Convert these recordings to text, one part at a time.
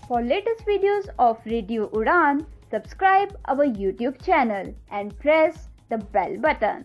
For latest videos of Radio Udan, subscribe our YouTube channel and press the bell button.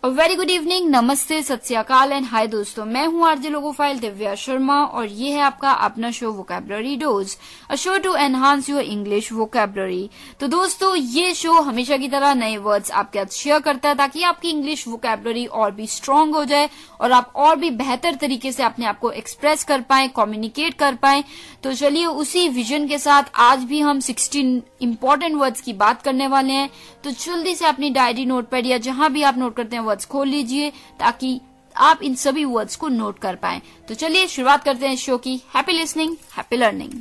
A very good evening, नमस्ते, सत श्री अकाल and hi दोस्तों, मैं हूँ RJ logophile Divya Sharma और ये है आपका अपना show vocabulary dose, a show to enhance your English vocabulary. तो दोस्तों ये शो हमेशा की तरह नए वर्ड्स आपके साथ शेयर करता है ताकि आपकी इंग्लिश वोकैबुलरी और भी स्ट्रांग हो जाए और आप और भी बेहतर तरीके से अपने आप को एक्सप्रेस कर पाए, कम्युनिकेट कर पाए। तो चलिए उसी विजन के साथ आज भी हम 16 इम्पोर्टेंट वर्ड्स की बात करने वाले हैं। तो जल्दी से अपनी डायरी, नोटपैड या जहां भी आप नोट करते हैं वर्ड्स खोल लीजिए ताकि आप इन सभी वर्ड्स को नोट कर पाएं। तो चलिए शुरुआत करते हैं शो की। Happy listening, happy learning.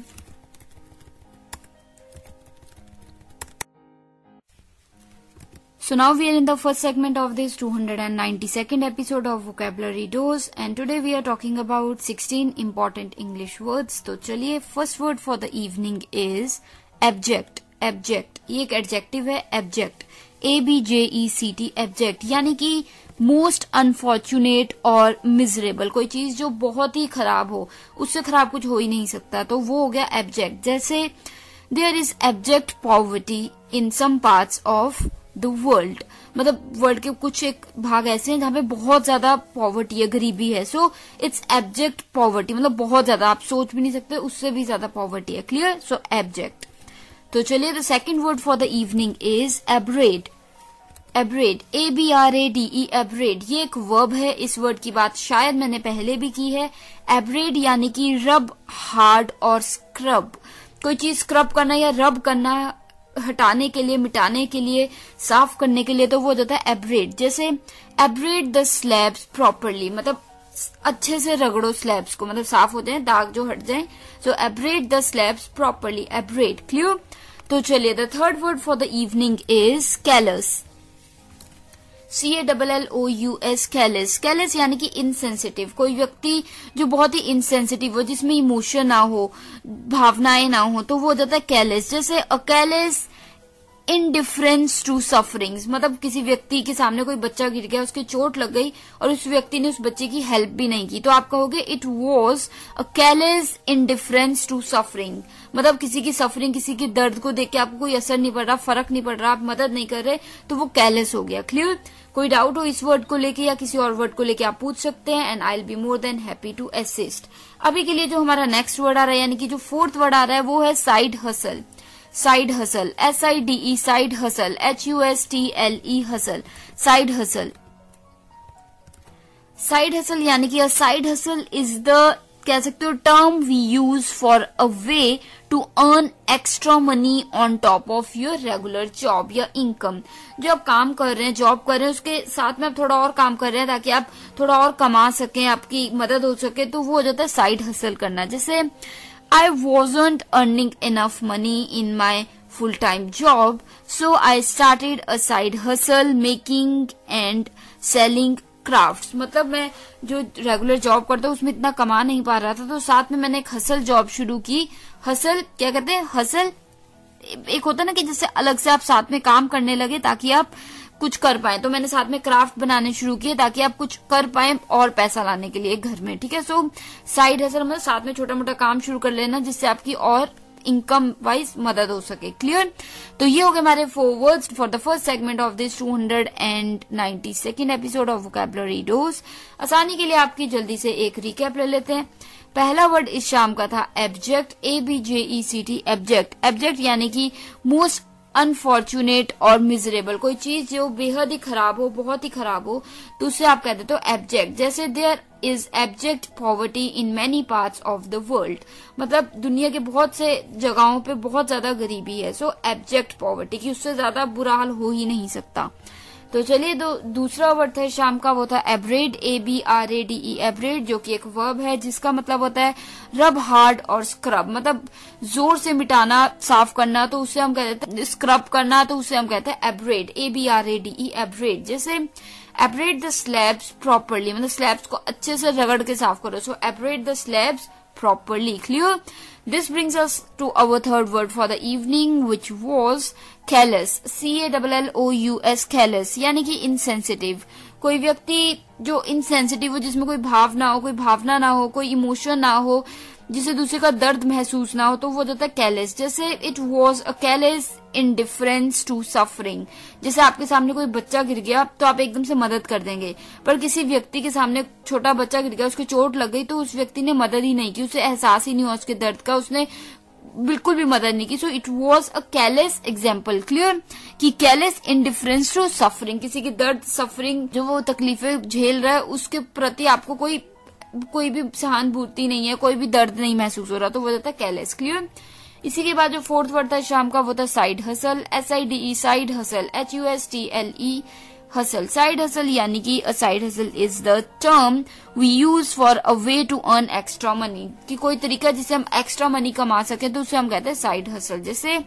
So now we are in the first segment of this 292nd episode of Vocabulary Dose and today we are talking about 16 important English words. तो चलिए first word for the evening is abject. Abject ये एक adjective है, abject, ABJECT, abject यानी कि most unfortunate और miserable, कोई चीज जो बहुत ही खराब हो, उससे खराब कुछ हो ही नहीं सकता, तो वो हो गया एब्जेक्ट। जैसे there is abject poverty in some parts of the world, मतलब वर्ल्ड के कुछ एक भाग ऐसे हैं जहाँ पे बहुत ज्यादा पॉवर्टी है, गरीबी है, सो इट्स एब्जेक्ट पॉवर्टी, मतलब बहुत ज्यादा, आप सोच भी नहीं सकते उससे भी ज्यादा पॉवर्टी है। क्लियर? So abject. तो चलिए the second word for the evening is abrade. Abrade, ABRADE, abrade ये एक वर्ब है। इस वर्ड की बात शायद मैंने पहले भी की है। एब्रेड यानी कि रब हार्ड और स्क्रब, कोई चीज स्क्रब करना या रब करना, हटाने के लिए, मिटाने के लिए, साफ करने के लिए, तो वो हो जाता है एब्रेड। जैसे एब्रेड द स्लैब्स प्रॉपरली, मतलब अच्छे से रगड़ो स्लैब्स को, मतलब साफ हो जाए, दाग जो हट जाए। सो abrade the slabs properly, एब्रेड। Clear? तो चलिए the third word for the evening is callus. CALLOUS, callus. Callus यानी कि इनसेंसिटिव, कोई व्यक्ति जो बहुत ही इनसेंसिटिव हो, जिसमें इमोशन ना हो, भावनाएं ना हो, तो वो हो जाता है कैलस। जैसे अ कैलस इनडिफरेंस टू सफरिंग्स, मतलब किसी व्यक्ति के सामने कोई बच्चा गिर गया, उसके चोट लग गई और उस व्यक्ति ने उस बच्चे की हेल्प भी नहीं की, तो आप कहोगे it was a callous indifference to suffering, मतलब किसी की सफरिंग, किसी की दर्द को देख के आपको कोई असर नहीं पड़ रहा, फर्क नहीं पड़ रहा, आप मदद नहीं कर रहे, तो वो कैलस हो गया। क्लियर? कोई डाउट हो इस वर्ड को लेके या किसी और वर्ड को लेके आप पूछ सकते हैं and I will be more than happy to assist. अभी के लिए जो हमारा नेक्स्ट वर्ड आ रहा है, यानी कि जो फोर्थ वर्ड आ रहा है, वो है side hustle. Side hustle, SIDE, side hustle, HUSTLE, hustle, side hustle. Side hustle यानी कि साइड हसल इज द, कह सकते हो, term we use for a way to earn extra money on top of your regular job या income. जो आप काम कर रहे हैं, जॉब कर रहे हैं, उसके साथ में आप थोड़ा और काम कर रहे हैं ताकि आप थोड़ा और कमा सकें, आपकी मदद हो सके, तो वो हो जाता है साइड हसल करना। जैसे I wasn't earning enough money in my full-time job, so I started a side hustle making and selling crafts. मतलब मैं जो रेगुलर जॉब करता हूँ उसमें इतना कमा नहीं पा रहा था, तो साथ में मैंने एक हसल जॉब शुरू की। हसल क्या कहते हैं? हसल एक होता है ना कि जैसे अलग से आप साथ में काम करने लगे ताकि आप कुछ कर पाए, तो मैंने साथ में क्राफ्ट बनाने शुरू किए ताकि आप कुछ कर पाए और पैसा लाने के लिए घर में। ठीक है? सो साइड हसल मतलब साथ में छोटा मोटा काम शुरू कर लेना जिससे आपकी और इनकम वाइज मदद हो सके। क्लियर? तो ये हो गए हमारे 4 words for the first segment of this 292nd episode of vocabulary dose. आसानी के लिए आपकी जल्दी से एक रिकैप ले लेते हैं। पहला वर्ड इस शाम का था एब्जेक्ट, ABJECT, एब्जेक्ट। एब्जेक्ट यानी कि मोस्ट अनफॉर्चुनेट और मिजरेबल, कोई चीज जो बेहद ही खराब हो, बहुत ही खराब हो, तो उससे आप कह देते हो एब्जेक्ट। जैसे there is abject poverty in many parts of the world, मतलब दुनिया के बहुत से जगहों पे बहुत ज्यादा गरीबी है, सो एब्जेक्ट पॉवर्टी, कि उससे ज्यादा बुरा हाल हो ही नहीं सकता। तो चलिए दूसरा वर्ड था शाम का, वो था एब्रेड, ABRADE, एब्रेड, जो कि एक वर्ब है जिसका मतलब होता है रब हार्ड और स्क्रब, मतलब जोर से मिटाना, साफ करना, तो उसे हम कहते हैं स्क्रब करना, तो उसे हम कहते हैं एब्रेड, ABRADE, एब्रेड। जैसे एब्रेड द स्लैब्स प्रॉपरली, मतलब स्लैब्स को अच्छे से रगड़ के साफ करो, so abrade the slabs properly. Clear? This brings us to our third word for the evening, which was callous. CALLOUS, callous, यानी कि insensitive. कोई व्यक्ति जो इनसेंसिटिव हो, जिसमें कोई भाव ना हो, कोई भावना ना हो, कोई इमोशन ना हो, जिसे दूसरे का दर्द महसूस ना हो, तो वो होता है केयरलेस। जैसे it was a careless indifference to suffering. जैसे आपके सामने कोई बच्चा गिर गया तो आप एकदम से मदद कर देंगे, पर किसी व्यक्ति के सामने छोटा बच्चा गिर गया, उसको चोट लग गई तो उस व्यक्ति ने मदद ही नहीं की, उसे एहसास ही नहीं हुआ उसके दर्द का, उसने बिल्कुल भी मदद नहीं की। So it was a careless example. Clear कि केयरलेस इंडिफरेंस टू सफरिंग, किसी की दर्द सफरिंग जो वो तकलीफें झेल रहा है उसके प्रति आपको कोई भी सहानुभूति नहीं है, कोई भी दर्द नहीं महसूस हो रहा, तो वो जाता है केयरलेस। क्लियर। इसी के बाद जो फोर्थ वर्ड था शाम का वो था side hustle, SIDE, side hustle, HUSTLE, hustle. Side hustle यानी कि a side hustle is the term we use for a way to earn extra money, कि कोई तरीका जिससे हम एक्स्ट्रा मनी कमा सके तो उसे हम कहते हैं साइड हसल। जैसे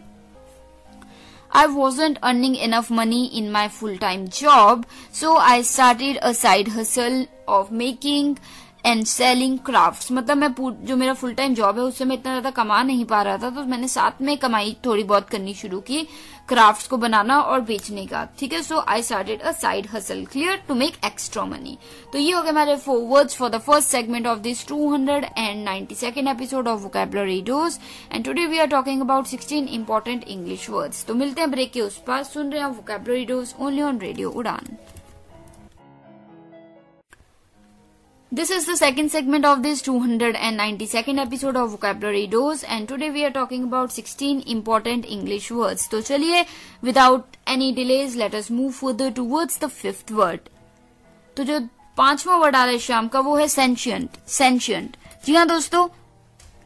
I wasn't earning enough money in my full-time job, so I started a side hustle of making and selling crafts. मतलब मैं जो मेरा फुल टाइम जॉब है उससे मैं इतना ज्यादा कमा नहीं पा रहा था, तो मैंने साथ में कमाई थोड़ी बहुत करनी शुरू की, क्राफ्ट्स को बनाना और बेचने का। ठीक है, so I started a side hustle, clear, to make extra money. तो ये हो गए हमारे 4 words for the first segment of this 292nd episode of vocabulary dose, and today we are talking about 16 important English words. तो मिलते हैं break के उस पार, सुन रहे हैं vocabulary dose only on radio उड़ान। This is the second segment of this 292nd episode of Vocabulary Dose, and today we are talking about 16 important English words. तो चलिए without any delays let us move further towards the 5th word. तो जो 5वां word आ रहा है शाम का वो है sentient. Sentient. जी हाँ दोस्तों,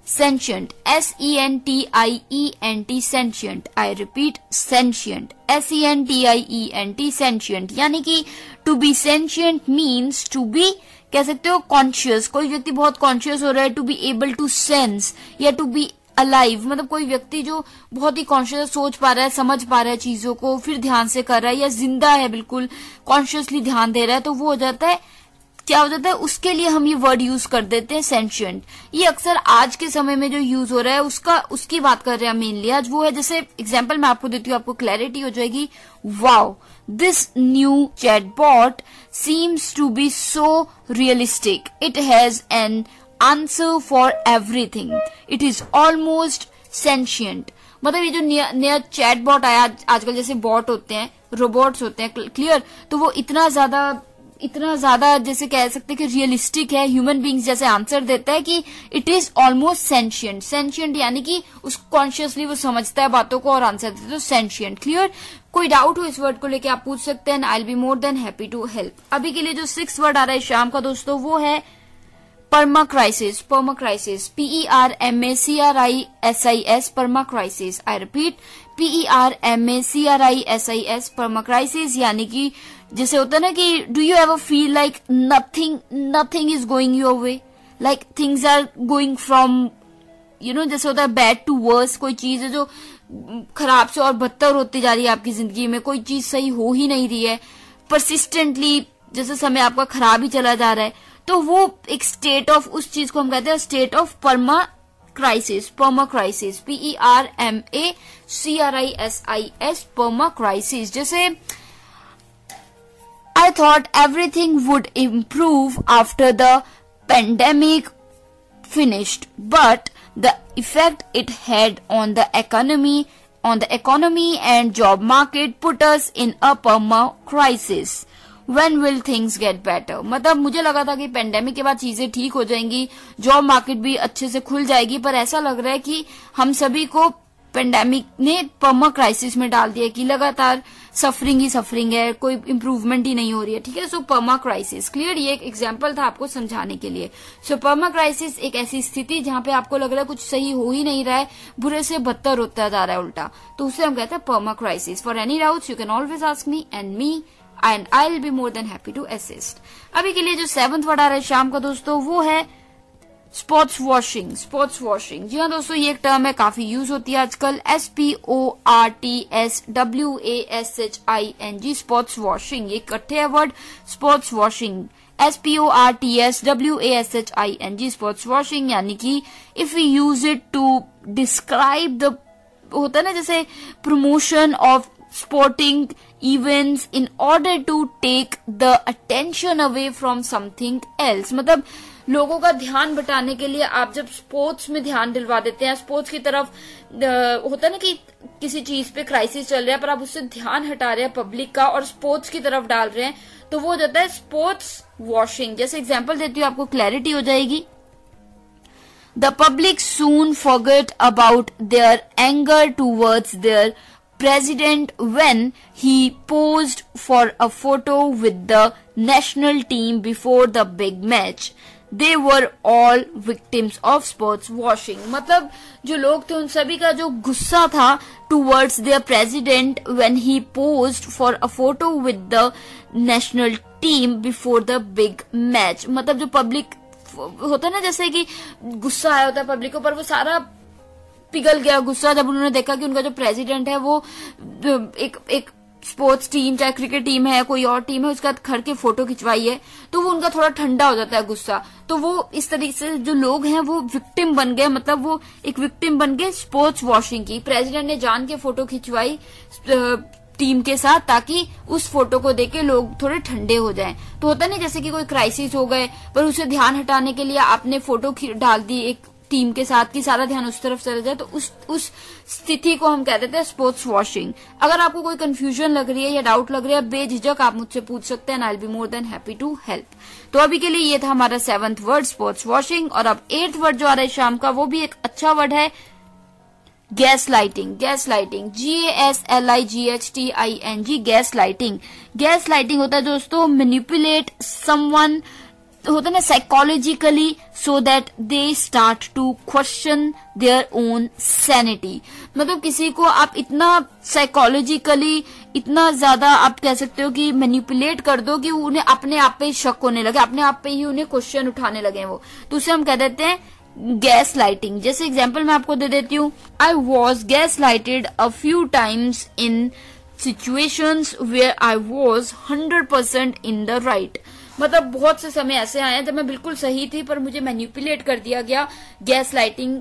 sentient. SENTIENT. Sentient. I repeat, sentient. SENTIENT. Sentient. यानी कि to be sentient means to be, कह सकते हो, कॉन्शियस। कोई व्यक्ति बहुत कॉन्शियस हो रहा है, to be able to sense या टू बी अलाइव, मतलब कोई व्यक्ति जो बहुत ही कॉन्शियस सोच पा रहा है, समझ पा रहा है चीजों को, फिर ध्यान से कर रहा है, या जिंदा है, बिल्कुल कॉन्शियसली ध्यान दे रहा है, तो वो हो जाता है, क्या हो जाता है, उसके लिए हम ये वर्ड यूज कर देते हैं सेंशियंट। ये अक्सर आज के समय में जो यूज हो रहा है उसकी बात कर रहे हैं मेनली आज। वो है, जैसे एग्जांपल मैं आपको देती हूँ, आपको क्लैरिटी हो जाएगी। Wow, this new chatbot seems to be so realistic, it has an answer for everything, it is almost sentient. मतलब ये जो नया चैटबॉट आया आजकल, जैसे बॉट होते हैं, रोबोट्स होते हैं, क्लियर, तो वो इतना ज्यादा जैसे कह सकते हैं कि रियलिस्टिक है, ह्यूमन बींग्स जैसे आंसर देता है कि it is almost sentient. Sentient यानी कि उस कॉन्शियसली वो समझता है बातों को और आंसर देता है, तो सेंशियंट। क्लियर। कोई डाउट हो इस वर्ड को लेके आप पूछ सकते हैं, I will be more than happy to help. अभी के लिए जो 6th वर्ड आ रहा है शाम का दोस्तों वो है permacrisis. Permacrisis, PERMACRISIS, permacrisis. I repeat, PERMACRISIS, permacrisis. यानी कि जैसे होता है ना कि do you ever feel like nothing is going your way, like things are going from जैसे होता है बैड टू वर्स, कोई चीज है जो खराब से और बदतर होती जा रही है आपकी जिंदगी में, कोई चीज सही हो ही नहीं रही है, परसिस्टेंटली जैसे समय आपका खराब ही चला जा रहा है, तो वो एक स्टेट ऑफ, उस चीज को हम कहते हैं state of permacrisis. Permacrisis, PERMACRISIS, perma crisis. जैसे I thought everything would improve after the pandemic finished, but the effect it had on the economy and job market put us in a perma crisis. When will things get better? मतलब मुझे लगा था कि pandemic के बाद चीजें ठीक हो जाएंगी, जॉब मार्केट भी अच्छे से खुल जाएगी, पर ऐसा लग रहा है कि हम सभी को पेंडेमिक ने पर्मा क्राइसिस में डाल दिया कि लगातार सफरिंग ही सफरिंग है, कोई इंप्रूवमेंट ही नहीं हो रही है। ठीक है, सो पर्मा क्राइसिस। क्लियर। ये एक एग्जांपल था आपको समझाने के लिए। सो पर्मा क्राइसिस एक ऐसी स्थिति जहां पे आपको लग रहा है कुछ सही हो ही नहीं रहा है, बुरे से बदतर होता जा रहा है उल्टा, तो उसे हम कहते हैं permacrisis. For any doubts you can always ask me and I will be more than happy to assist. अभी के लिए जो 7th वर्ड आ रहा है शाम का दोस्तों वो है स्पॉट्स वॉशिंग। स्पॉट्स वॉशिंग, जी हाँ दोस्तों, ये एक टर्म है, काफी यूज होती है आजकल। SPORTSWASHING, स्पॉट्स वॉशिंग, ये इकट्ठे है word, sportswashing. SPORTSWASHING, sportswashing, यानी कि if you use it to describe the, होता है ना जैसे promotion of sporting events in order to take the attention away from something else. मतलब लोगों का ध्यान बटाने के लिए आप जब स्पोर्ट्स में ध्यान दिलवा देते हैं, स्पोर्ट्स की तरफ होता है ना कि किसी चीज पे क्राइसिस चल रहा है पर आप उससे ध्यान हटा रहे हैं पब्लिक का और स्पोर्ट्स की तरफ डाल रहे हैं, तो वो हो जाता है स्पोर्ट्स वॉशिंग. जैसे एग्जांपल देती हूँ, आपको क्लैरिटी हो जाएगी. The public soon forget about their anger towards their president when he posed for a photo with the national team before the big match. They were all victims of sports washing. मतलब जो लोग थे उन सभी का जो गुस्सा था towards their president when he posed for a photo with the national team before the big match. मतलब जो पब्लिक होता है ना, जैसे कि गुस्सा आया होता है पब्लिक को, पर वो सारा पिघल गया गुस्सा जब उन्होंने देखा कि उनका जो प्रेसिडेंट है वो एक स्पोर्ट्स टीम, चाहे क्रिकेट टीम है कोई और टीम है, उसका खड़ के फोटो खिंचवाई है, तो वो उनका थोड़ा ठंडा हो जाता है गुस्सा. तो वो इस तरीके से जो लोग हैं वो विक्टिम बन गए, मतलब वो एक विक्टिम बन गए स्पोर्ट्स वॉशिंग की. प्रेसिडेंट ने जान के फोटो खिंचवाई टीम के साथ ताकि उस फोटो को देख के लोग थोड़े ठंडे हो जाएं. तो होता नहीं जैसे कि कोई क्राइसिस हो गए पर उसे ध्यान हटाने के लिए आपने फोटो डाल दी एक टीम के साथ कि सारा ध्यान उस तरफ चला जाए, तो उस स्थिति को हम कह देते हैं स्पोर्ट्स वॉशिंग. अगर आपको कोई कंफ्यूजन लग रही है या डाउट लग रहा है, बेझिझक आप मुझसे पूछ सकते हैं. I will be more than happy to help. तो अभी के लिए ये था हमारा 7th वर्ड स्पोर्ट्स वॉशिंग. और अब 8th वर्ड जो आ रहा है शाम का, वो भी एक अच्छा वर्ड है, gaslighting. Gaslighting, GASLIGHTING, gaslighting. Gaslighting होता है दोस्तों मैनिपुलेट समवन, होता है ना psychologically, so that they start to question their own sanity. मतलब किसी को आप इतना साइकोलॉजिकली इतना ज्यादा आप कह सकते हो कि मैनिपुलेट कर दो कि उन्हें अपने आप पे शक होने लगे, अपने आप पे ही उन्हें क्वेश्चन उठाने लगे वो, तो उसे हम कह देते हैं गैस लाइटिंग. जैसे एग्जाम्पल मैं आपको दे देती हूँ, I was gaslighted a few times in situations where I was 100% in the right. मतलब बहुत से समय ऐसे आए हैं जब मैं बिल्कुल सही थी पर मुझे मैनिपुलेट कर दिया गया गैस लाइटिंग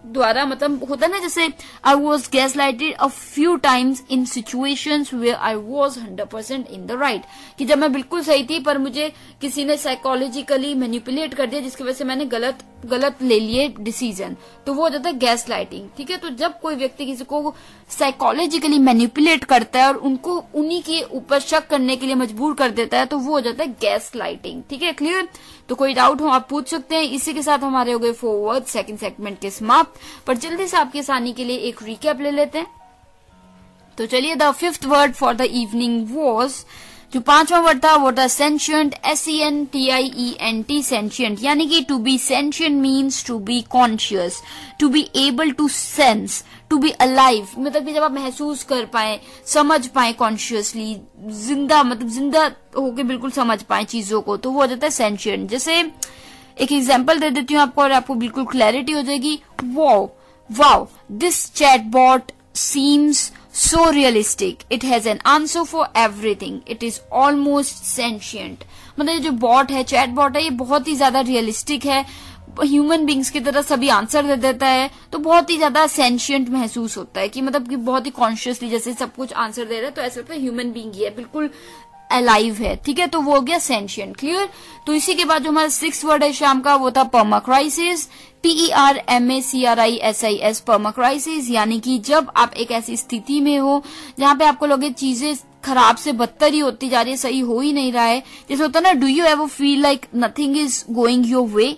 द्वारा. मतलब होता है ना जैसे I was gaslighted a few times in situations where I was 100% in the right, कि जब मैं बिल्कुल सही थी पर मुझे किसी ने साइकोलॉजिकली मैनिपुलेट कर दिया जिसकी वजह से मैंने गलत ले लिए डिसीजन, तो वो हो जाता है गैस लाइटिंग. ठीक है, तो जब कोई व्यक्ति किसी को साइकोलॉजिकली मैनिपुलेट करता है और उनको उन्हीं के ऊपर शक करने के लिए मजबूर कर देता है, तो वो हो जाता है गैस लाइटिंग. ठीक है, क्लियर. तो कोई डाउट हो आप पूछ सकते हैं. इसी के साथ हमारे हो गए 4 वर्ड सेकंड सेगमेंट के समाप्त. पर जल्दी से आपकी आसानी के लिए एक रिकैप ले लेते हैं. तो चलिए, the 5th word for the evening was, जो 5वां वर्ड था वो था सेंशियंट, SENTIENT, सेंशियंट. यानी कि to be sentient means to be conscious, to be able to sense, to be alive. मतलब कि जब आप महसूस कर पाए, समझ पाए कॉन्शियसली, जिंदा, मतलब जिंदा होके बिल्कुल समझ पाए चीजों को, तो वो हो जाता है सेंशियंट. जैसे एक एग्जांपल दे देती हूँ आपको और आपको बिल्कुल क्लैरिटी हो जाएगी. Wow, this chatbot seems so realistic. It has an answer for everything. It is almost sentient. मतलब ये जो बॉट है, चैट बॉट है, ये बहुत ही ज्यादा रियलिस्टिक है, ह्यूमन बींग्स की तरह सभी आंसर दे देता है, तो बहुत ही ज्यादा सेंशियंट महसूस होता है कि मतलब कि बहुत ही कॉन्शियसली जैसे सब कुछ आंसर दे रहा है, तो ऐसा लगता है ह्यूमन बींग ही है, बिल्कुल अलाइव है. ठीक है, तो वो हो गया सेंशियंट. क्लियर. तो इसी के बाद जो हमारा 6th वर्ड है शाम का, वो था पर्माक्राइसिस, PERMACRISIS, पर्माक्राइसिस. यानी कि जब आप एक ऐसी स्थिति में हो जहां पे आपको लगे चीजें खराब से बदतर ही होती जा रही है, सही हो ही नहीं रहा है. जैसे होता है ना, do you ever feel like nothing is going your way,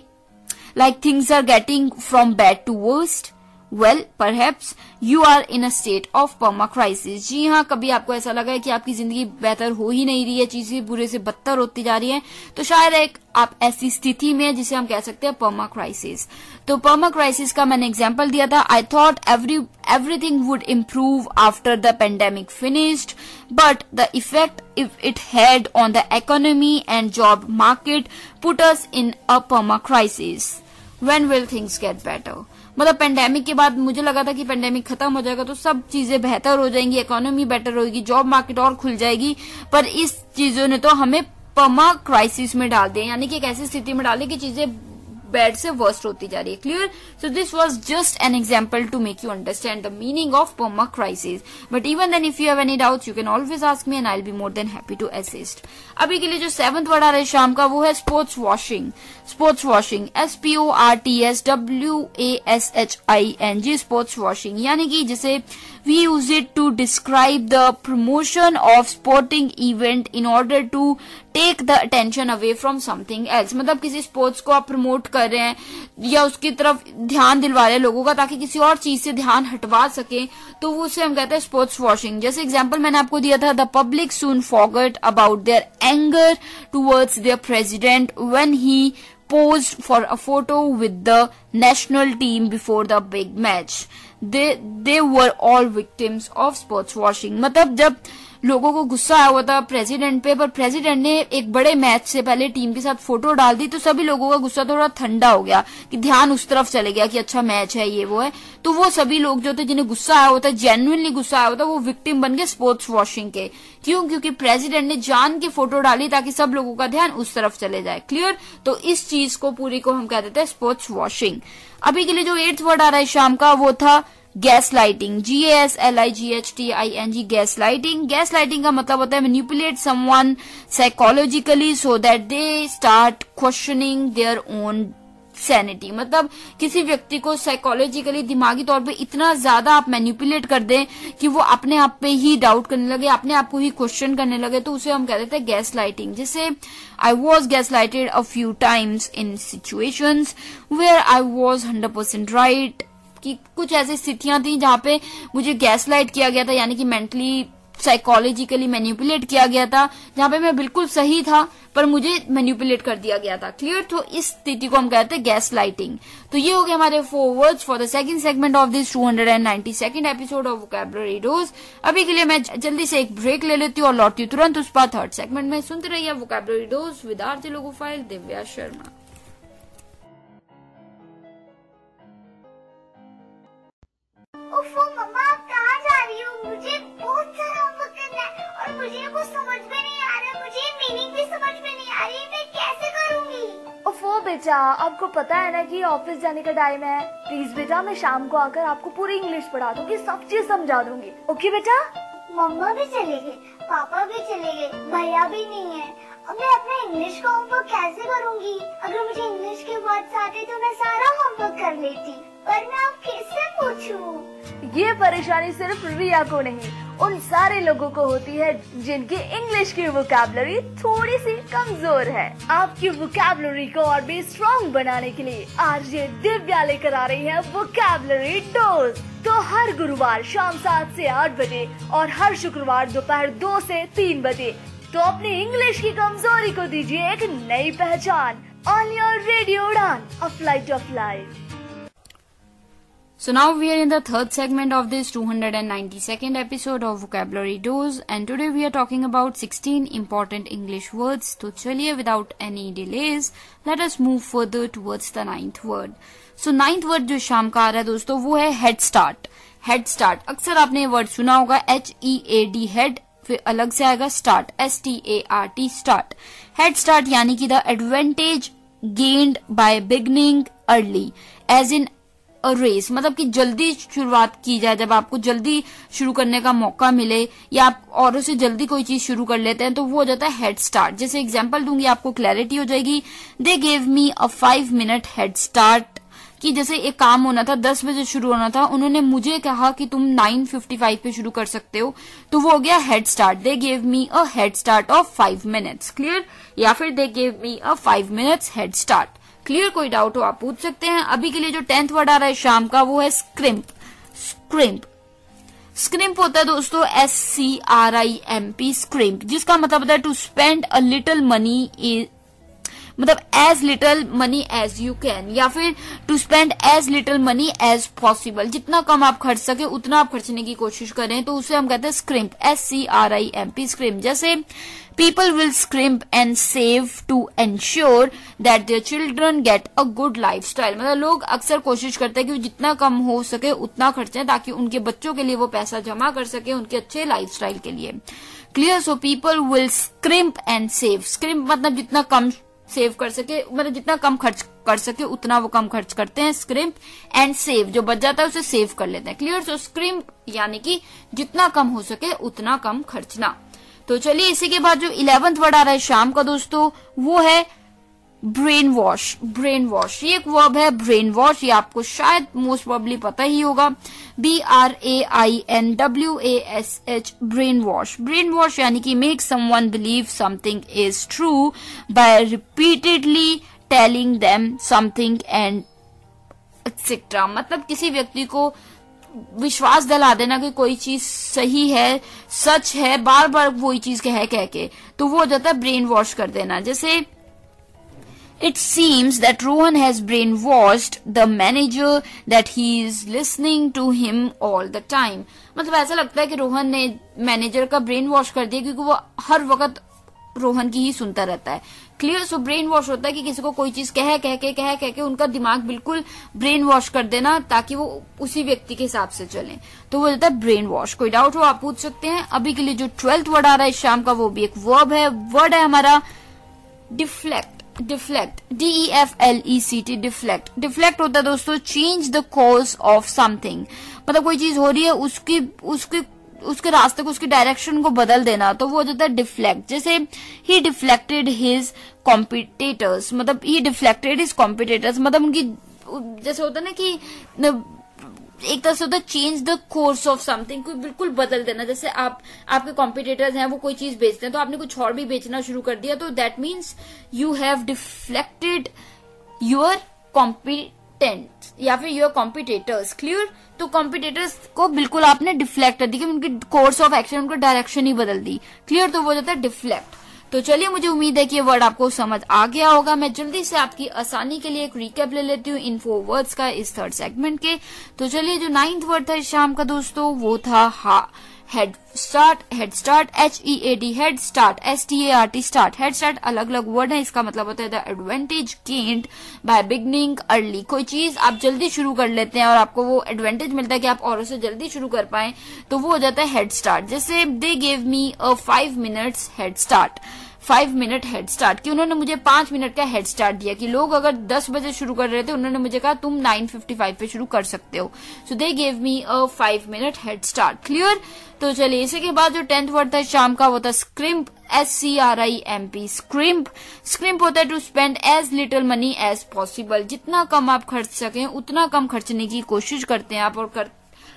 like things are getting from bad to worst. Well, perhaps you are in a state of permacrisis. जी हाँ, कभी आपको ऐसा लगा है कि आपकी जिंदगी बेहतर हो ही नहीं रही है, चीजें बुरे से बदतर होती जा रही हैं, तो शायद आप ऐसी स्थिति में जिसे हम कह सकते हैं पर्माक्राइसिस. तो पर्माक्राइसिस का मैंने एग्जांपल दिया था. I thought everything would improve after the pandemic finished, but the effect it had on the economy and job market put us in a permacrisis. When will things get better? मतलब pandemic के बाद मुझे लगा था कि pandemic खत्म हो जाएगा तो सब चीजें बेहतर हो जाएंगी, इकोनॉमी बेटर होगी, जॉब मार्केट और खुल जाएगी, पर इस चीजों ने तो हमें पर्मा क्राइसिस में डाल दिया, यानी कि एक ऐसी स्थिति में डाली कि चीजें बैड से वर्स्ट होती जा रही है. Clear? So this was just an example to make you understand the meaning of permacrisis. But even then if you have any doubts you can always ask me and I will be more than happy to assist. अभी के लिए जो 7th word आ रहा है शाम का वो है sports washing. Sports washing, SPORTSWASHING, sports washing, यानी कि जिसे we use it to describe the promotion of sporting event in order to take the attention away from something else. मतलब किसी स्पोर्ट्स को आप प्रमोट कर रहे हैं या उसकी तरफ ध्यान दिलवा रहे हैं लोगों का ताकि किसी और चीज से ध्यान हटवा सके, तो वो उसे हम कहते हैं स्पोर्ट्स वॉशिंग. जैसे एग्जांपल मैंने आपको दिया था, the public soon forgot about their anger towards their president when he posed for a photo with the national team before the big match. They were all victims of sports washing. मतलब जब लोगों को गुस्सा आया हुआ था president पे, पर प्रेसिडेंट ने एक बड़े मैच से पहले टीम के साथ फोटो डाल दी, तो सभी लोगों का गुस्सा थोड़ा ठंडा हो गया कि ध्यान उस तरफ चले गया कि अच्छा मैच है, ये वो है. तो वो सभी लोग जो थे जिन्हें गुस्सा आया हुआ था, जेन्युइनली गुस्सा आया हुआ था, वो विक्टिम बन गए स्पोर्ट्स वॉशिंग के. क्यों? क्योंकि प्रेसिडेंट ने जान के फोटो डाली ताकि सब लोगों का ध्यान उस तरफ चले जाए. क्लियर? तो इस चीज को पूरी को हम कह देते हैं स्पोर्ट्स वॉशिंग. अभी के लिए जो 8th वर्ड आ रहा है शाम का वो था gas lighting. GASLIGHTING, gaslighting. Gas lighting का मतलब होता है manipulate someone psychologically so that they start questioning there own sanity. मतलब किसी व्यक्ति को साइकोलॉजिकली, दिमागी तौर पे इतना ज्यादा आप मैनिपुलेट कर दें कि वो अपने आप पे ही डाउट करने लगे, अपने आप को ही क्वेश्चन करने लगे, तो उसे हम कह देते हैं गैस लाइटिंग. जैसे I was gaslighted a few times in situations where I was 100% right. कि कुछ ऐसी स्थितियां थी जहां पे मुझे गैस लाइट किया गया था, यानी कि मेंटली साइकोलॉजिकली मैनिपुलेट किया गया था, जहां पे मैं बिल्कुल सही था पर मुझे मैनिपुलेट कर दिया गया था. क्लियर? तो इस स्थिति को हम कहते हैं गैस लाइटिंग. तो ये हो गए हमारे 4 words for the second segment of this 292nd episode of vocabulary dose. अभी के लिए मैं जल्दी से एक ब्रेक ले लेती हूँ और लौटती हूँ तुरंत उस पर 3rd सेगमेंट में. सुनते रहिए vocabulary dose with RJ logophile Divya Sharma. ओफो मम्मा, आप कहाँ जा रही हो? मुझे बहुत सारा होमवर्क करना है और मुझे कुछ समझ में नहीं आ रहा, मुझे मीनिंग भी समझ में नहीं आ रही, मैं कैसे करूँगी? ओफो बेटा, आपको पता है ना कि ऑफिस जाने का टाइम है. प्लीज बेटा, मैं शाम को आकर आपको पूरी इंग्लिश पढ़ा दूंगी, सब चीज समझा दूंगी. ओके बेटा? मम्मा भी चले गए, पापा भी चले गए, भैया भी नहीं है. अब मैं अपना इंग्लिश का होमवर्क कैसे करूँगी? अगर मुझे इंग्लिश के वर्ड्स आते तो मैं सारा होमवर्क कर लेती, पर मैं अब किससे पूछूं? ये परेशानी सिर्फ रिया को नहीं, उन सारे लोगों को होती है जिनकी इंग्लिश की वोकैबुलरी थोड़ी सी कमजोर है. आपकी वोकैबुलरी को और भी स्ट्रॉन्ग बनाने के लिए आरजे दिव्या लेकर आ रही है वोकैबुलरी डोज. तो हर गुरुवार शाम 7 से 8 बजे और हर शुक्रवार दोपहर 2 से 3 बजे तो अपनी इंग्लिश की कमजोरी को दीजिए एक नई पहचान. ऑन योर रेडियो उड़ान, a flight of life. So now we are in the 3rd segment of this 292nd episode of Vocabulary Dose, and today we are talking about 16 important English words. तो चलिए without any delays, let us move further towards the 9th word. So 9th word जो शाम का आ रहा है दोस्तों वो है head start. Head start, अक्सर आपने ये वर्ड सुना होगा, HEAD head, फिर अलग से आएगा start, START start. Head start यानी कि the advantage gained by beginning early, as in race. मतलब कि जल्दी शुरुआत की जाए, जब आपको जल्दी शुरू करने का मौका मिले या आप औरों से जल्दी कोई चीज शुरू कर लेते हैं तो वो हो जाता है हेड स्टार्ट. जैसे एग्जांपल दूंगी आपको क्लैरिटी हो जाएगी. दे gave me a 5 minute head start. कि जैसे एक काम होना था 10 बजे शुरू होना था, उन्होंने मुझे कहा कि तुम 9:55 पे शुरू कर सकते हो, तो वो हो गया head start. They gave me a head start of 5 minutes. Clear? या फिर दे gave me a 5 minutes head start. Clear? कोई डाउट हो आप पूछ सकते हैं. अभी के लिए जो 10th वर्ड आ रहा है शाम का वो है स्क्रिम्प. स्क्रिम्प स्क्रिम्प होता है दोस्तों SCRIMP स्क्रिम्प, जिसका मतलब होता है to spend a little money, मतलब as little money as you can, या फिर to spend as little money as possible. जितना कम आप खर्च सके उतना आप खर्चने की कोशिश करें, तो उसे हम कहते हैं स्क्रिम्प, SCRIMP स्क्रिम्प. जैसे people will scrimp and save to ensure that their children get a good lifestyle. मतलब लोग अक्सर कोशिश करते हैं कि जितना कम हो सके उतना खर्चें ताकि उनके बच्चों के लिए वो पैसा जमा कर सके उनके अच्छे लाइफस्टाइल के लिए. Clear? So people will scrimp and save. Scrimp मतलब जितना कम सेव कर सके, मतलब जितना कम खर्च कर सके उतना वो कम खर्च करते हैं। स्क्रिम्प एंड सेव, जो बच जाता है उसे सेव कर लेते हैं। क्लियर। सो स्क्रिम्प यानी कि जितना कम हो सके उतना कम खर्चना। तो चलिए इसी के बाद जो 11th वर्ड आ रहा है शाम का दोस्तों, वो है ब्रेन वॉश। ब्रेन वॉश ये एक वर्ब है, ब्रेन वॉश, ये आपको शायद मोस्ट प्रोबेबली पता ही होगा। BRAINWASH, brain wash. Brain wash यानी कि make someone believe something is true bye repeatedly telling them something and etcetera. मतलब किसी व्यक्ति को विश्वास दिला देना कि कोई चीज सही है, सच है, बार बार वही चीज कह के, तो वो हो जाता है ब्रेन वॉश कर देना। जैसे It seems that Rohan has brainwashed the manager that he is listening to him all the time. मतलब ऐसा लगता है कि रोहन ने मैनेजर का ब्रेन वॉश कर दिया क्योंकि वो हर वक्त रोहन की ही सुनता रहता है। क्लियर। सो ब्रेन वॉश होता है कि किसी को कोई चीज कह के उनका दिमाग बिल्कुल ब्रेन वॉश कर देना ताकि वो उसी व्यक्ति के हिसाब से चले, तो वो होता है ब्रेन वॉश। कोई डाउट हो आप पूछ सकते हैं। अभी के लिए जो 12th वर्ड आ रहा है शाम का वो भी एक वर्ब है। वर्ड है हमारा deflect. Deflect, DEFLECT, deflect. Deflect होता है दोस्तों change the course of something. मतलब कोई चीज हो रही है उसके रास्ते को, उसकी डायरेक्शन को बदल देना, तो वो हो जाता है डिफ्लेक्ट। जैसे ही डिफ्लेक्टेड हिज कॉम्पिटिटर्स, मतलब ही डिफ्लेक्टेड हिज कॉम्पिटिटर्स, मतलब उनकी, जैसे होता है ना कि एक तरह से होता है change the course of something, कोई बिल्कुल बदल देना। जैसे आपके कॉम्पिटिटर्स हैं, वो कोई चीज बेचते हैं तो आपने कुछ और भी बेचना शुरू कर दिया, तो that means you have deflected your competent या फिर योर कॉम्पिटिटर्स। क्लियर। तो कॉम्पिटिटर्स को बिल्कुल आपने डिफ्लेक्ट कर दी कि उनकी कोर्स ऑफ एक्शन, उनका डायरेक्शन ही बदल दी। क्लियर। तो वो हो जाता है डिफ्लेक्ट। तो चलिए मुझे उम्मीद है कि ये वर्ड आपको समझ आ गया होगा। मैं जल्दी से आपकी आसानी के लिए एक रिकैप ले लेती हूँ इन 4 वर्ड्स का इस 3rd सेगमेंट के। तो चलिए जो 9th वर्ड था इस शाम का दोस्तों वो था head start. Head start, HEAD, head start, START, start. Head start अलग अलग वर्ड है, इसका मतलब होता है the advantage gained by beginning early. कोई चीज आप जल्दी शुरू कर लेते हैं और आपको वो एडवांटेज मिलता है कि आप औरों से जल्दी शुरू कर पाए, तो वो हो जाता है हेड स्टार्ट। जैसे दे gave me a 5 minutes head start. 5 minute head start, कि उन्होंने मुझे 5 मिनट का हेड स्टार्ट दिया। कि लोग अगर 10 बजे शुरू कर रहे थे, उन्होंने मुझे कहा तुम 9:55 पे शुरू कर सकते हो। So they gave me a 5 minute head start. Clear. तो चलिए इसी के बाद जो 10th वर्ड था शाम का वो था स्क्रिम्प, SCRIMP, स्क्रिम्प। स्क्रिम्प होता है to spend as little money as possible. जितना कम आप खर्च सकें उतना कम खर्चने की कोशिश करते हैं आप, और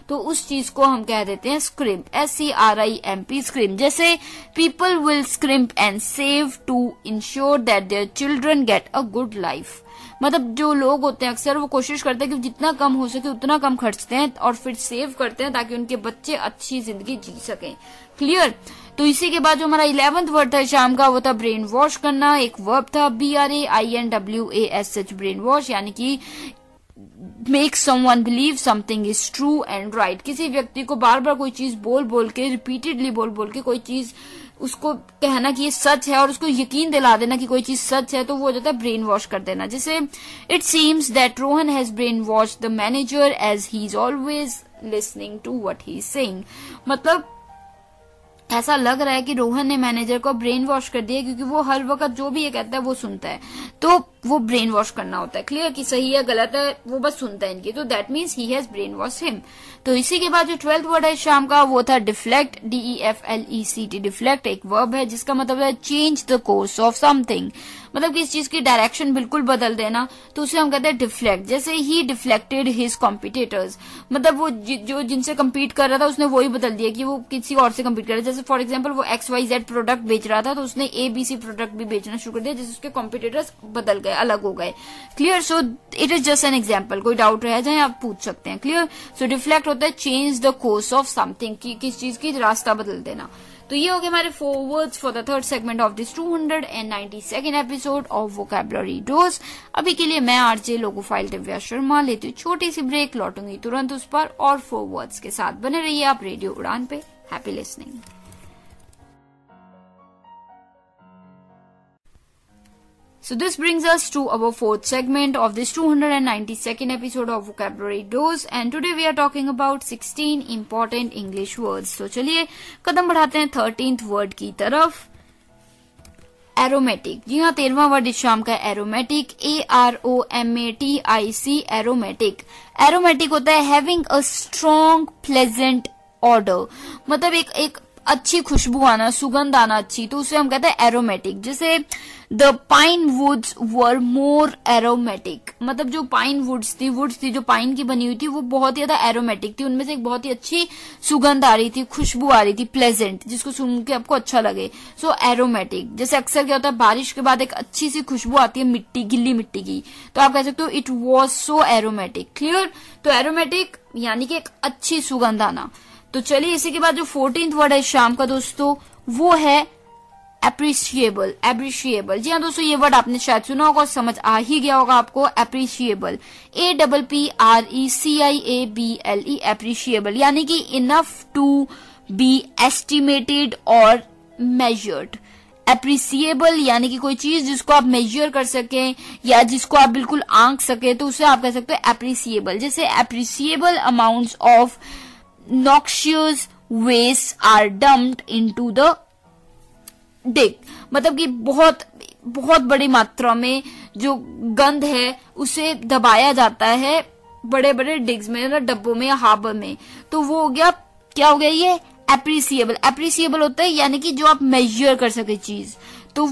तो उस चीज को हम कह देते हैं स्क्रिम्प, SCRIMP, स्क्रिम्प। जैसे people will scrimp and save to ensure that their children get a good life. मतलब जो लोग होते हैं अक्सर वो कोशिश करते हैं कि जितना कम हो सके उतना कम खर्चते हैं और फिर सेव करते हैं ताकि उनके बच्चे अच्छी जिंदगी जी सकें। क्लियर। तो इसी के बाद जो हमारा 11th वर्ड था शाम का वो था ब्रेन वॉश करना। एक वर्ब था BRAINWASH, ब्रेन वॉश, यानी कि make someone believe something is true and right. किसी व्यक्ति को बार बार कोई चीज बोल के, रिपीटेडली बोल के कोई चीज उसको कहना कि ये सच है और उसको यकीन दिला देना कि कोई चीज सच है, तो वो हो जाता है ब्रेन वॉश कर देना। जैसे it seems that Rohan has brain wash the manager as he is always listening to what he is saying. मतलब ऐसा लग रहा है कि रोहन ने मैनेजर को ब्रेन वॉश कर दिया क्योंकि वो हर वक्त जो भी ये कहता है वो सुनता है, तो वो ब्रेन वॉश करना होता है। क्लियर। कि सही है गलत है वो बस सुनता है इनकी, तो that means he has brain wash him. तो इसी के बाद जो 12th वर्ड है शाम का वो था डिफ्लेक्ट, DEFLECT, डिफ्लेक्ट एक वर्ब है जिसका मतलब है change the course of something. मतलब किसी चीज की डायरेक्शन बिल्कुल बदल देना, तो उसे हम कहते हैं डिफ्लेक्ट। जैसे ही डिफ्लेक्टेड हिज कॉम्पिटिटर्स, मतलब वो जो जिनसे कम्पीट कर रहा था उसने वही बदल दिया कि वो किसी और से कम्पीट कर रहा है। जैसे फॉर एग्जाम्पल वो XYZ प्रोडक्ट बेच रहा था तो उसने ABC प्रोडक्ट भी बेचना शुरू कर दिया, जिससे उसके कॉम्पिटिटर्स बदल गए, अलग हो गए। Clear. So it is just an example, कोई डाउट रह जाए आप पूछ सकते हैं। क्लियर। सो डिफ्लेक्ट होता है change the course of something, की किस चीज की रास्ता बदल देना। तो ये हो गए हमारे 4 words for the 3rd segment of this 292nd episode of vocabulary dose. अभी के लिए मैं RJ लोगोफाइल दिव्या शर्मा लेती हूँ छोटी सी ब्रेक, लौटूंगी तुरंत उस पर और 4 words के साथ। बने रहिए आप रेडियो उड़ान पे। Happy listening. So this brings us to our 4th segment of this 292nd episode of Vocabulary Dose, and today we are talking about 16 important English words. So चलिए कदम बढ़ाते हैं 13th word की तरफ। एरोमेटिक। जी हाँ, 13वां word इस शाम का aromatic, AROMATIC, aromatic. Aromatic होता है having a strong pleasant order, मतलब एक अच्छी खुशबू आना, सुगंध आना अच्छी, तो उसे हम कहते हैं एरोमेटिक। जैसे the pine woods were more aromatic, मतलब जो पाइन वुड्स थी जो पाइन की बनी हुई थी वो बहुत ही ज्यादा एरोमेटिक थी, उनमें से एक बहुत ही अच्छी सुगंध आ रही थी, खुशबू आ रही थी, प्लेजेंट, जिसको सुन के आपको अच्छा लगे, सो एरोमेटिक। जैसे अक्सर क्या होता है, बारिश के बाद एक अच्छी सी खुशबू आती है मिट्टी, गिल्ली मिट्टी की, तो आप कह सकते हो it was so aromatic. Clear? तो एरोमेटिक यानी कि एक अच्छी सुगंध आना। तो चलिए इसी के बाद जो 14th वर्ड है शाम का दोस्तों, वो है एप्रिशिएबल। एप्रिशिएबल, जी हाँ दोस्तों, ये वर्ड आपने शायद सुना होगा, समझ आ ही गया होगा आपको। एप्रिशिएबल, APPRECIABLE, एप्रिशिएबल, यानी कि इनफ टू बी एस्टिमेटेड और मेजर्ड। एप्रिसिएबल यानी कि कोई चीज जिसको आप मेजर कर सकें या जिसको आप बिल्कुल आंक सके, तो उसे आप कह सकते हो एप्रिसिएबल। जैसे appreciable amounts of noxious waste are dumped into the dig, मतलब कि बहुत बड़ी मात्रा में जो गंध है उसे दबाया जाता है बड़े बड़े डिग्स में, डब्बों में या हार्बर में, तो वो हो गया, क्या हो गया ये एप्रिसिएबल। एप्रिसिएबल होता है यानी कि जो आप मेजर कर सके चीज, तो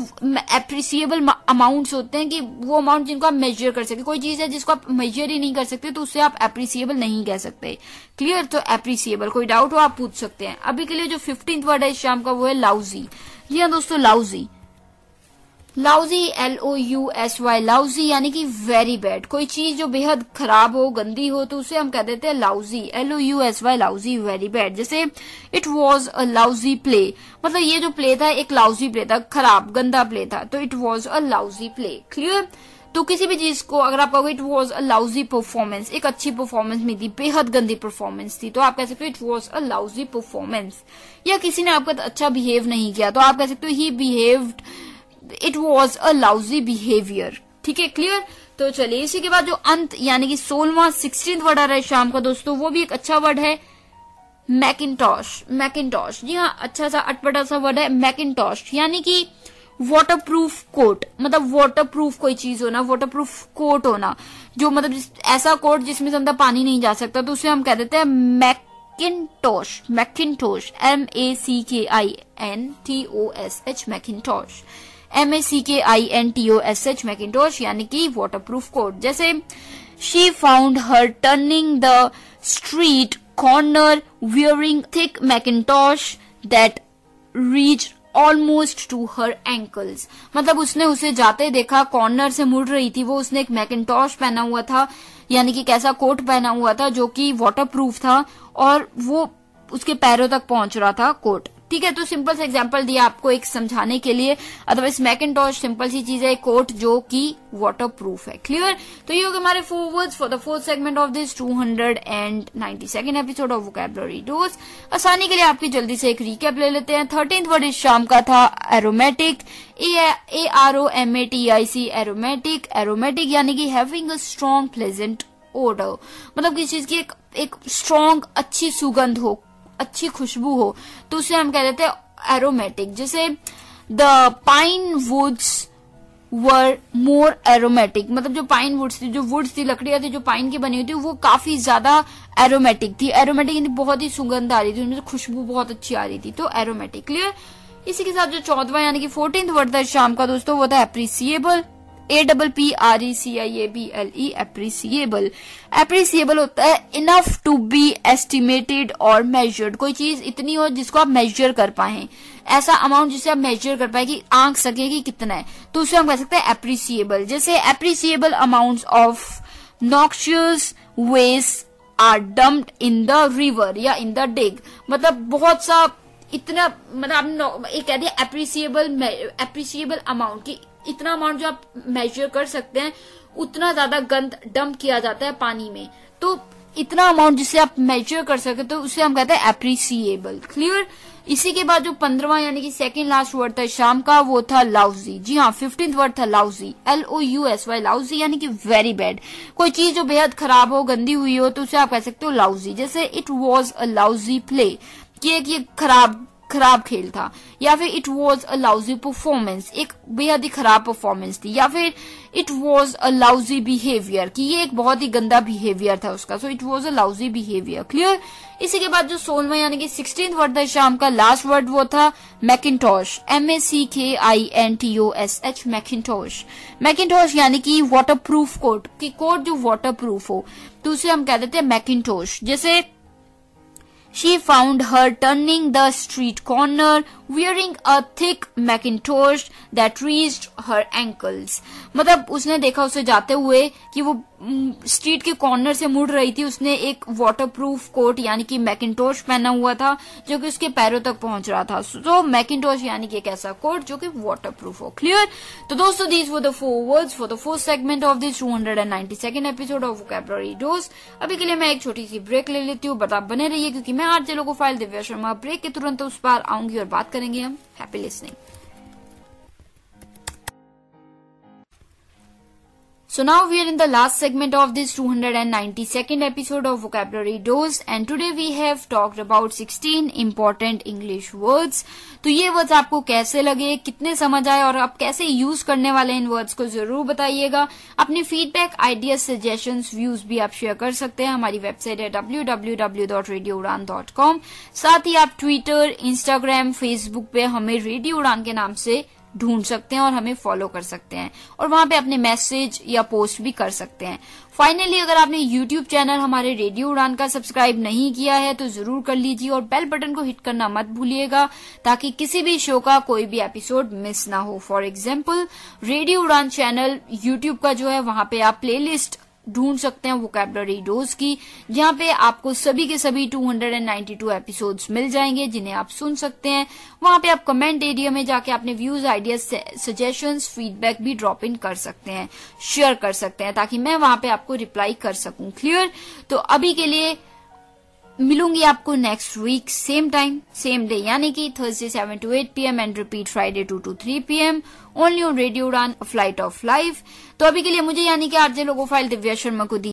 एप्रिसिएबल अमाउंट्स होते हैं कि वो अमाउंट जिनको आप मेजर कर सके। कोई चीज है जिसको आप मेजर ही नहीं कर सकते तो उससे आप एप्रिसिएबल नहीं कह सकते। क्लियर? तो एप्रिसिएबल, कोई डाउट हो आप पूछ सकते हैं। अभी के लिए जो 15th वर्ड है इस शाम का वो है लाउजी। जी हाँ दोस्तों, लाउजी। लाउजी, LOUSY, लाउजी यानी कि वेरी बैड। कोई चीज जो बेहद खराब हो, गंदी हो, तो उसे हम कह देते हैं lousy, LOUSY, lousy, very bad. जैसे it was a lousy play, मतलब ये जो प्ले था एक लाउजी प्ले था, खराब गंदा प्ले था, तो it was a lousy play. Clear? तो किसी भी चीज को अगर आप कहोगे it was a lousy performance, एक अच्छी परफॉर्मेंस नहीं थी, बेहद गंदी परफॉर्मेंस थी, तो आप कह सकते हो it was a lousy performance. या किसी ने आपका अच्छा बिहेव नहीं किया, तो आप कह सकते हो he behaved, it was a lousy behaviour. ठीक है? क्लियर? तो चलिए इसी के बाद जो अंत यानी कि 16th वर्ड आ रहा है शाम का दोस्तों, वो भी एक अच्छा वर्ड है, मैकिंटॉश। मैकिंटॉश, जी हाँ, अच्छा सा अटपटा सा वर्ड है मैकिंटॉश, यानी कि वाटरप्रूफ कोट, मतलब वाटरप्रूफ कोई चीज होना, वाटरप्रूफ कोट होना, जो मतलब ऐसा कोट जिसमें से अंदर पानी नहीं जा सकता, तो उसे हम कह देते हैं mackintosh. Mackintosh, MACKINTOSH, mackintosh, MACKINTOSH, mackintosh, यानी कि वाटरप्रूफ कोट। जैसे she found her turning the street corner wearing thick Macintosh that reached almost to her ankles, मतलब उसने उसे जाते देखा, कॉर्नर से मुड़ रही थी वो, उसने एक मैकिंटॉश पहना हुआ था, यानी कि कैसा कोट पहना हुआ था जो कि वाटरप्रूफ था और वो उसके पैरों तक पहुंच रहा था कोट। ठीक है? तो सिंपल सा एग्जांपल दिया आपको एक समझाने के लिए, अदरवाइज मैकिंटॉश सिंपल सी चीज है, कोट जो कि वाटरप्रूफ है। क्लियर? तो ये हो गए हमारे 4 words for the 4th segment of this 292nd episode of vocabulary dose. आसानी के लिए आपकी जल्दी से एक रिकैप ले लेते हैं। 13th वर्ड इस शाम का था एरोमेटिक, AROMATIC, एरोमेटिक। एरोमेटिक यानी कि having a strong pleasant odour, मतलब किसी चीज की एक स्ट्रॉन्ग अच्छी सुगंध हो, अच्छी खुशबू हो, तो उसे हम कह देते हैं एरोमेटिक। जैसे the pine woods were more aromatic, मतलब जो पाइन वुड्स थी, जो वुड्स थी, लकड़ियां थी जो पाइन की बनी हुई थी, वो काफी ज्यादा एरोमेटिक थी। एरोमेटिक यानी बहुत ही सुगंध आ रही थी, उनमें खुशबू बहुत अच्छी आ रही थी, तो एरोमेटिक। क्लियर? इसी के साथ जो 14वां यानी कि 14th वर्ड था शाम का दोस्तों, वो था एप्रिसिएबल, APPRECIABLE, एप्रिसिएबल। एप्रिसिएबल होता है इनफ टू बी एस्टिमेटेड और मेजर्ड, कोई चीज इतनी हो जिसको आप मेजर कर पाए, ऐसा अमाउंट जिसे आप मेजर कर पाए कि आंक सके कि कितना है, तो उसे हम कह सकते हैं एप्रिसिएबल। जैसे appreciable amounts of noxious waste are dumped in the river या इन द डिग, मतलब बहुत सा इतना, मतलब आपने एक कह दिया एप्रिसिएबल अमाउंट की, इतना अमाउंट जो आप मेजर कर सकते हैं उतना ज्यादा गंद डंप किया जाता है पानी में, तो इतना अमाउंट जिसे आप मेजर कर सके तो उसे हम कहते हैं एप्रिसिएबल। क्लियर? इसी के बाद जो 15वां यानी कि सेकंड लास्ट वर्ड था शाम का, वो था लाउजी। जी हाँ, 15th वर्ड था लाउजी, LOUSY, लाउजी यानी कि वेरी बैड। कोई चीज जो बेहद खराब हो, गंदी हुई हो, तो उसे आप कह सकते हो लाउजी। जैसे it was a lousy play, कि एक ये खराब खेल था, या फिर it was a lousy performance, एक बेहद ही खराब परफॉर्मेंस थी, या फिर it was a lousy behaviour, कि ये एक बहुत ही गंदा बिहेवियर था उसका, so it was a lousy behaviour. Clear. इसी के बाद जो 16वां यानी कि 16th वर्ड था शाम का, लास्ट वर्ड वो था मैकिंटोश, MACKINTOSH, मैकिंटोश। मैकिंटोश यानी कि वाटर प्रूफ कोट, कि कोट जो वाटर प्रूफ हो, तो उसे हम कह देते हैं मैकिंटोश। जैसे she found her turning the street corner wearing a thick Macintosh that reached her ankles। मतलब उसने देखा उसे जाते हुए कि वो स्ट्रीट के कॉर्नर से मुड़ रही थी, उसने एक वाटरप्रूफ कोट यानी कि मैकिंटोश पहना हुआ था जो कि उसके पैरों तक पहुंच रहा था। तो मैकिंटोश यानी कि एक ऐसा कोट जो कि वाटरप्रूफ हो। क्लियर। तो दोस्तों these were the 4 words for the first segment of this 292nd episode of vocabulary dose. अभी के लिए मैं एक छोटी सी ब्रेक ले लेती हूँ, बट आप बने रहिए क्योंकि मैं आरजे लोगो फाइल दिव्या शर्मा ब्रेक के तुरंत उस पार आऊंगी और बात करेंगे हम। Happy listening. So now we are in the last segment of this 292nd episode of Vocabulary Dose, and today we have talked about 16 important English words। तो ये वर्ड्स आपको कैसे लगे, कितने समझ आए और आप कैसे यूज करने वाले इन वर्ड्स को जरूर बताइएगा। अपने फीडबैक, आइडियाज, सजेशंस, व्यूज भी आप शेयर कर सकते हैं। हमारी वेबसाइट है www.radioudan.com। साथ ही आप ट्विटर, इंस्टाग्राम, फेसबुक पे हमें रेडियो उड़ान के नाम से ढूंढ सकते हैं और हमें फॉलो कर सकते हैं और वहां पे अपने मैसेज या पोस्ट भी कर सकते हैं। फाइनली अगर आपने यूट्यूब चैनल हमारे रेडियो उड़ान का सब्सक्राइब नहीं किया है तो जरूर कर लीजिए और बेल बटन को हिट करना मत भूलिएगा ताकि किसी भी शो का कोई भी एपिसोड मिस ना हो। फॉर एग्जाम्पल रेडियो उड़ान चैनल यूट्यूब का जो है वहां पे आप प्लेलिस्ट ढूंढ सकते हैं वोकैबुलरी डोज की, जहां पे आपको सभी के सभी 292 एपिसोड्स मिल जाएंगे जिन्हें आप सुन सकते हैं। वहां पे आप कमेंट एरिया में जाके अपने व्यूज, आइडियाज, सजेशंस, फीडबैक भी ड्रॉप इन कर सकते हैं, शेयर कर सकते हैं ताकि मैं वहां पे आपको रिप्लाई कर सकूं। क्लियर। तो अभी के लिए मिलूंगी आपको next week same time same day यानी कि Thursday 7 to 8 PM and repeat Friday 2 to 3 PM only on radio Udaan, flight of life. तो अभी के लिए मुझे यानी कि आरजे लोगो फाइल दिव्या शर्मा को दी